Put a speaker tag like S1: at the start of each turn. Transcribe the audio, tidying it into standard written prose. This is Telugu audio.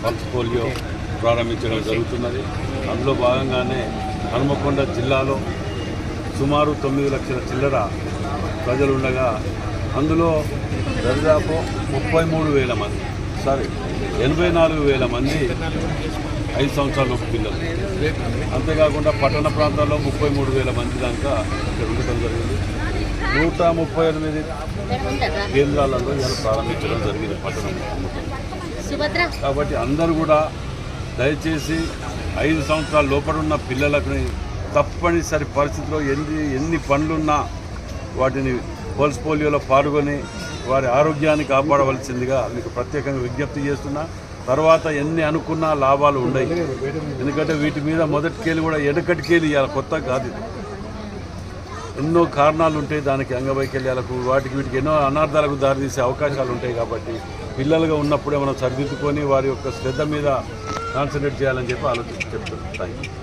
S1: పల్స్ పోలియో ప్రారంభించడం జరుగుతున్నది. అందులో భాగంగానే హనుమకొండ జిల్లాలో సుమారు 9 లక్షల చిల్లర ప్రజలు ఉండగా అందులో దాదాపు 83,000 మంది 84,000 మంది 5 సంవత్సరాలలోపు పిల్లలు. అంతేకాకుండా పట్టణ ప్రాంతాల్లో 33,000 మంది దాకా ఇక్కడ ఉండటం జరిగింది. 138 కేంద్రాలలో ఇలా ప్రారంభించడం జరిగింది పట్టణంలో. కాబట్టి అందరూ కూడా దయచేసి 5 సంవత్సరాల లోపడున్న పిల్లలకు తప్పనిసరి పరిస్థితిలో ఎన్ని పనులున్నా వాటిని పల్స్ పోలియోలో పాల్గొని వారి ఆరోగ్యాన్ని కాపాడవలసిందిగా మీకు ప్రత్యేకంగా విజ్ఞప్తి చేస్తున్నా. తర్వాత ఎన్ని అనుకున్నా లాభాలు ఉన్నాయి. ఎందుకంటే వీటి మీద మొదటికేలు కూడా ఎడకటికేలు ఇవ్వాలి, కొత్త కాదు. ఎన్నో కారణాలు ఉంటాయి దానికి, అంగవైకల్యాలకు వీటికి ఎన్నో అనార్థాలకు దారితీసే అవకాశాలు ఉంటాయి. కాబట్టి పిల్లలుగా ఉన్నప్పుడే మనం సరిదిద్దుకొని వారి యొక్క శ్రద్ధ మీద కాన్సన్ట్రేట్ చేయాలని చెప్పి చెప్తున్నాను. Thank you.